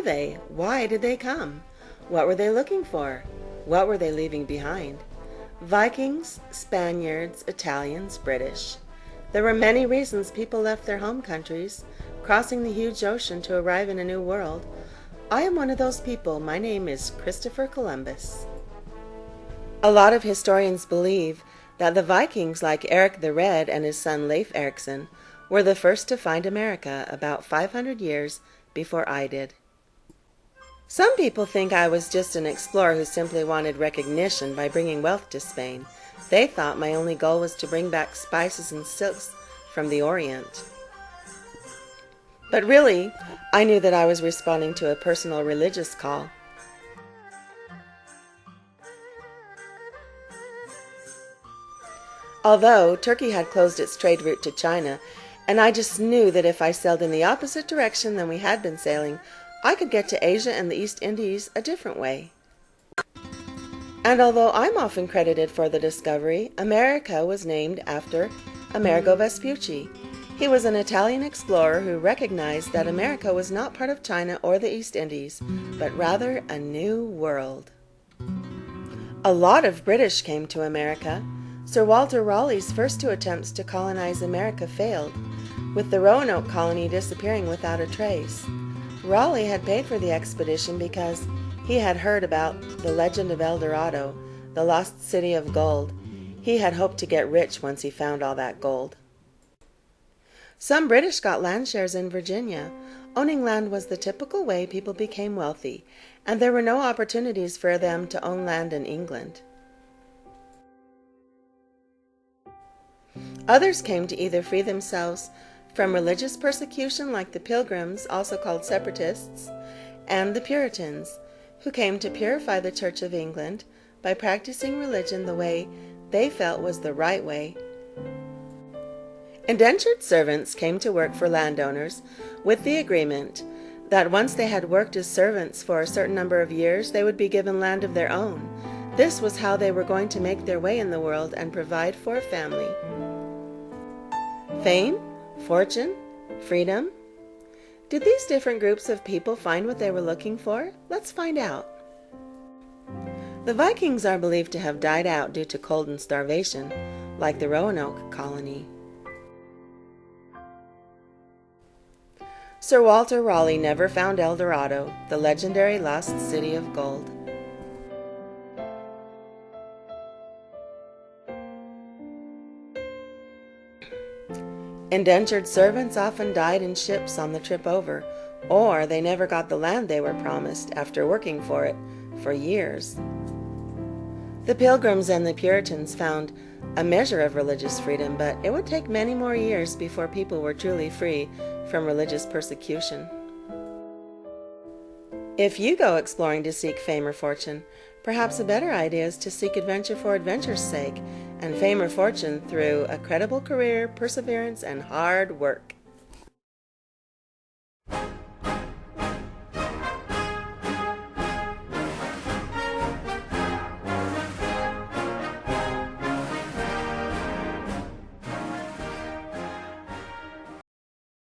they? Why did they come? What were they looking for? What were they leaving behind? Vikings, Spaniards, Italians, British. There were many reasons people left their home countries, crossing the huge ocean to arrive in a new world. I am one of those people. My name is Christopher Columbus. A lot of historians believe that the Vikings, like Eric the Red and his son Leif Erikson, were the first to find America about 500 years before I did. Some people think I was just an explorer who simply wanted recognition by bringing wealth to Spain. They thought my only goal was to bring back spices and silks from the Orient. But really, I knew that I was responding to a personal religious call. Although Turkey had closed its trade route to China, and I just knew that if I sailed in the opposite direction than we had been sailing, I could get to Asia and the East Indies a different way. And although I'm often credited for the discovery, America was named after Amerigo Vespucci. He was an Italian explorer who recognized that America was not part of China or the East Indies, but rather a new world. A lot of British came to America. Sir Walter Raleigh's first two attempts to colonize America failed, with the Roanoke colony disappearing without a trace. Raleigh had paid for the expedition because he had heard about the legend of El Dorado, the lost city of gold. He had hoped to get rich once he found all that gold. Some British got land shares in Virginia. Owning land was the typical way people became wealthy, and there were no opportunities for them to own land in England. Others came to either free themselves from religious persecution, like the Pilgrims, also called Separatists, and the Puritans, who came to purify the Church of England by practicing religion the way they felt was the right way. Indentured servants came to work for landowners with the agreement that once they had worked as servants for a certain number of years, they would be given land of their own. This was how they were going to make their way in the world and provide for a family. Fame, fortune, freedom. Did these different groups of people find what they were looking for? Let's find out. The Vikings are believed to have died out due to cold and starvation, like the Roanoke colony. Sir Walter Raleigh never found El Dorado, the legendary lost city of gold. Indentured servants often died in ships on the trip over, or they never got the land they were promised after working for it for years. The Pilgrims and the Puritans found a measure of religious freedom, but it would take many more years before people were truly free from religious persecution. If you go exploring to seek fame or fortune, perhaps a better idea is to seek adventure for adventure's sake, and fame or fortune through a credible career, perseverance, and hard work.